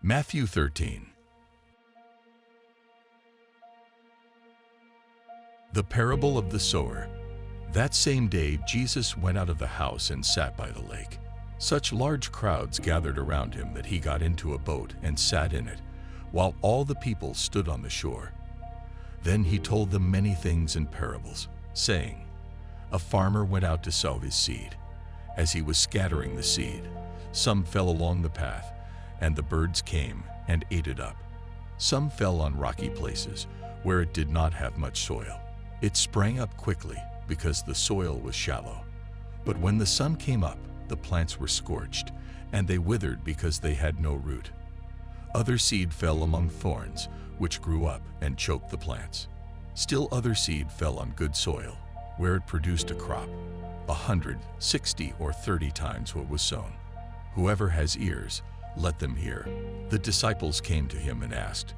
Matthew 13. The parable of the sower. That same day Jesus went out of the house and sat by the lake. Such large crowds gathered around him that he got into a boat and sat in it, while all the people stood on the shore. Then he told them many things in parables, saying, A farmer went out to sow his seed. As he was scattering the seed, some fell along the path, and the birds came and ate it up. Some fell on rocky places, where it did not have much soil. It sprang up quickly, because the soil was shallow. But when the sun came up, the plants were scorched, and they withered because they had no root. Other seed fell among thorns, which grew up and choked the plants. Still other seed fell on good soil, where it produced a crop, 100, 60, or 30 times what was sown. Whoever has ears, let them hear. The disciples came to him and asked,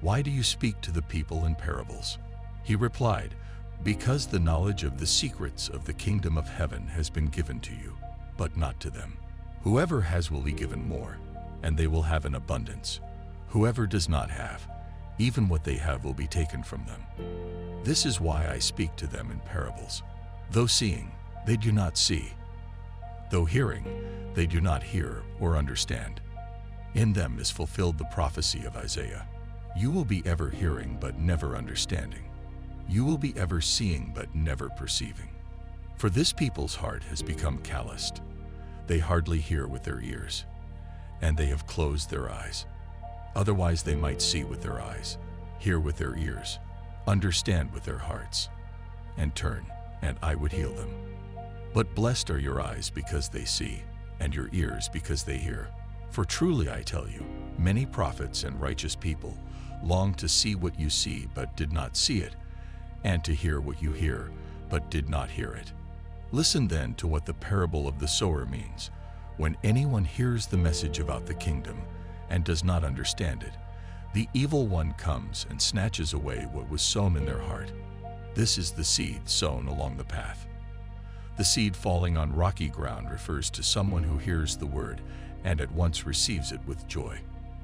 Why do you speak to the people in parables? He replied, Because the knowledge of the secrets of the kingdom of heaven has been given to you, but not to them. Whoever has will be given more, and they will have an abundance. Whoever does not have, even what they have will be taken from them. This is why I speak to them in parables. Though seeing, they do not see. Though hearing, they do not hear or understand. In them is fulfilled the prophecy of Isaiah. You will be ever hearing but never understanding. You will be ever seeing but never perceiving. For this people's heart has become calloused. They hardly hear with their ears, and they have closed their eyes. Otherwise they might see with their eyes, hear with their ears, understand with their hearts, and turn, and I would heal them. But blessed are your eyes because they see, and your ears because they hear. For truly I tell you, many prophets and righteous people longed to see what you see but did not see it, and to hear what you hear but did not hear it. Listen then to what the parable of the sower means. When anyone hears the message about the kingdom and does not understand it, the evil one comes and snatches away what was sown in their heart. This is the seed sown along the path. The seed falling on rocky ground refers to someone who hears the word and at once receives it with joy.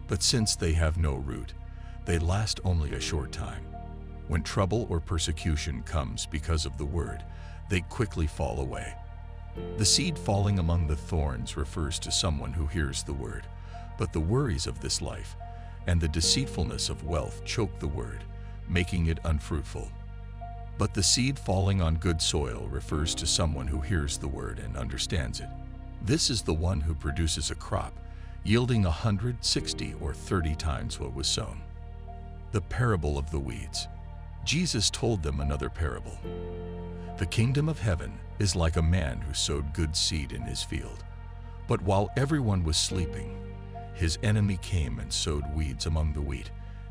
But since they have no root, they last only a short time. When trouble or persecution comes because of the word, they quickly fall away. The seed falling among the thorns refers to someone who hears the word, but the worries of this life and the deceitfulness of wealth choke the word, making it unfruitful. But the seed falling on good soil refers to someone who hears the word and understands it. This is the one who produces a crop, yielding 100, 60, or 30 times what was sown. The parable of the weeds. Jesus told them another parable. The kingdom of heaven is like a man who sowed good seed in his field. But while everyone was sleeping, his enemy came and sowed weeds among the wheat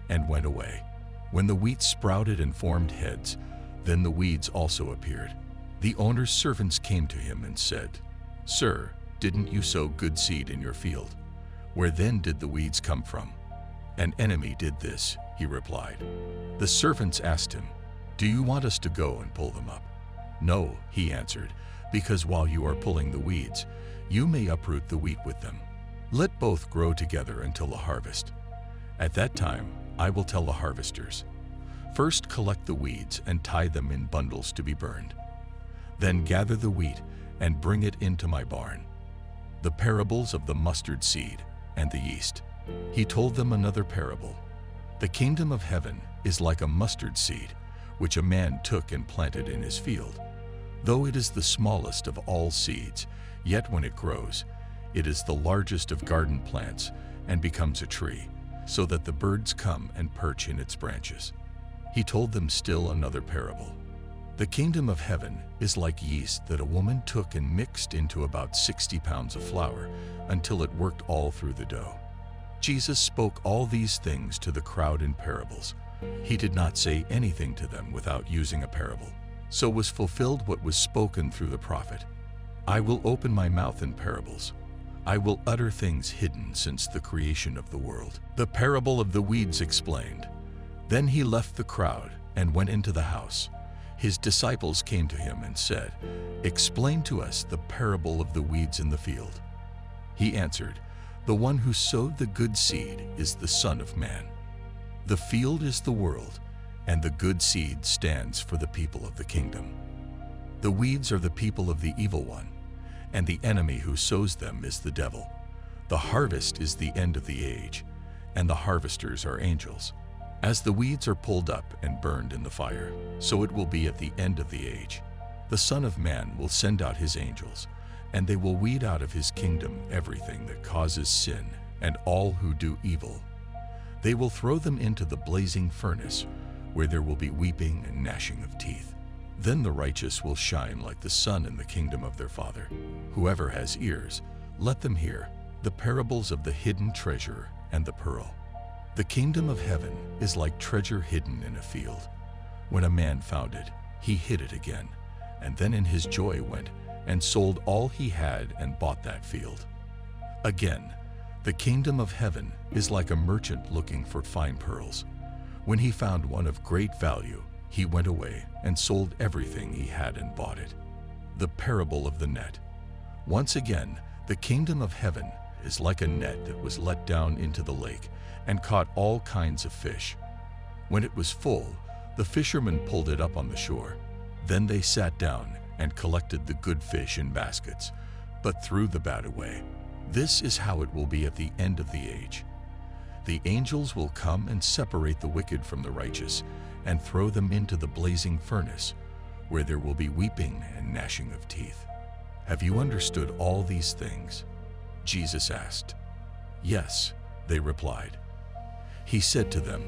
and went away. When the wheat sprouted and formed heads, then the weeds also appeared. The owner's servants came to him and said, Sir, didn't you sow good seed in your field? Where then did the weeds come from? An enemy did this, he replied. The servants asked him, Do you want us to go and pull them up? No, he answered, because while you are pulling the weeds, you may uproot the wheat with them. Let both grow together until the harvest. At that time, I will tell the harvesters, First collect the weeds and tie them in bundles to be burned. Then gather the wheat and bring it into my barn. The parables of the mustard seed and the yeast. He told them another parable. The kingdom of heaven is like a mustard seed, which a man took and planted in his field. Though it is the smallest of all seeds, yet when it grows, it is the largest of garden plants and becomes a tree, so that the birds come and perch in its branches. He told them still another parable. The kingdom of heaven is like yeast that a woman took and mixed into about 60 pounds of flour until it worked all through the dough. Jesus spoke all these things to the crowd in parables. He did not say anything to them without using a parable. So was fulfilled what was spoken through the prophet. I will open my mouth in parables. I will utter things hidden since the creation of the world. The parable of the weeds explained. Then he left the crowd and went into the house. His disciples came to him and said, Explain to us the parable of the weeds in the field. He answered, The one who sowed the good seed is the Son of Man. The field is the world, and the good seed stands for the people of the kingdom. The weeds are the people of the evil one, and the enemy who sows them is the devil. The harvest is the end of the age, and the harvesters are angels. As the weeds are pulled up and burned in the fire, so it will be at the end of the age. The Son of Man will send out his angels, and they will weed out of his kingdom everything that causes sin and all who do evil. They will throw them into the blazing furnace, where there will be weeping and gnashing of teeth. Then the righteous will shine like the sun in the kingdom of their Father. Whoever has ears, let them hear the parables of the hidden treasure and the pearl. The kingdom of heaven is like treasure hidden in a field. When a man found it, he hid it again, and then in his joy went and sold all he had and bought that field. Again, the kingdom of heaven is like a merchant looking for fine pearls. When he found one of great value, he went away and sold everything he had and bought it. The parable of the net. Once again, the kingdom of heaven is like a net that was let down into the lake and caught all kinds of fish. When it was full, the fishermen pulled it up on the shore. Then they sat down and collected the good fish in baskets, but threw the bad away. This is how it will be at the end of the age. The angels will come and separate the wicked from the righteous and throw them into the blazing furnace, where there will be weeping and gnashing of teeth. Have you understood all these things? Jesus asked. Yes, they replied. He said to them,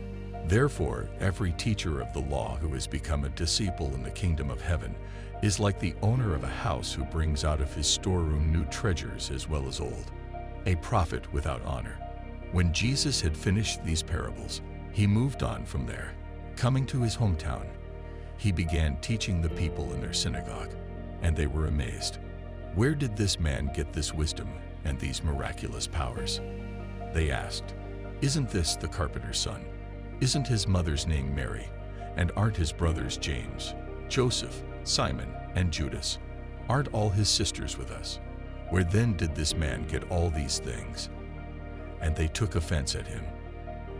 therefore, every teacher of the law who has become a disciple in the kingdom of heaven is like the owner of a house who brings out of his storeroom new treasures as well as old. A prophet without honor. When Jesus had finished these parables, he moved on from there. Coming to his hometown, he began teaching the people in their synagogue, and they were amazed. Where did this man get this wisdom and these miraculous powers? They asked, isn't this the carpenter's son? Isn't his mother's name Mary? And aren't his brothers James, Joseph, Simon, and Judas? Aren't all his sisters with us? Where then did this man get all these things? And they took offense at him.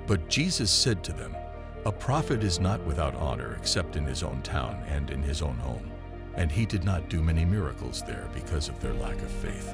But Jesus said to them, a prophet is not without honor except in his own town and in his own home. And he did not do many miracles there because of their lack of faith.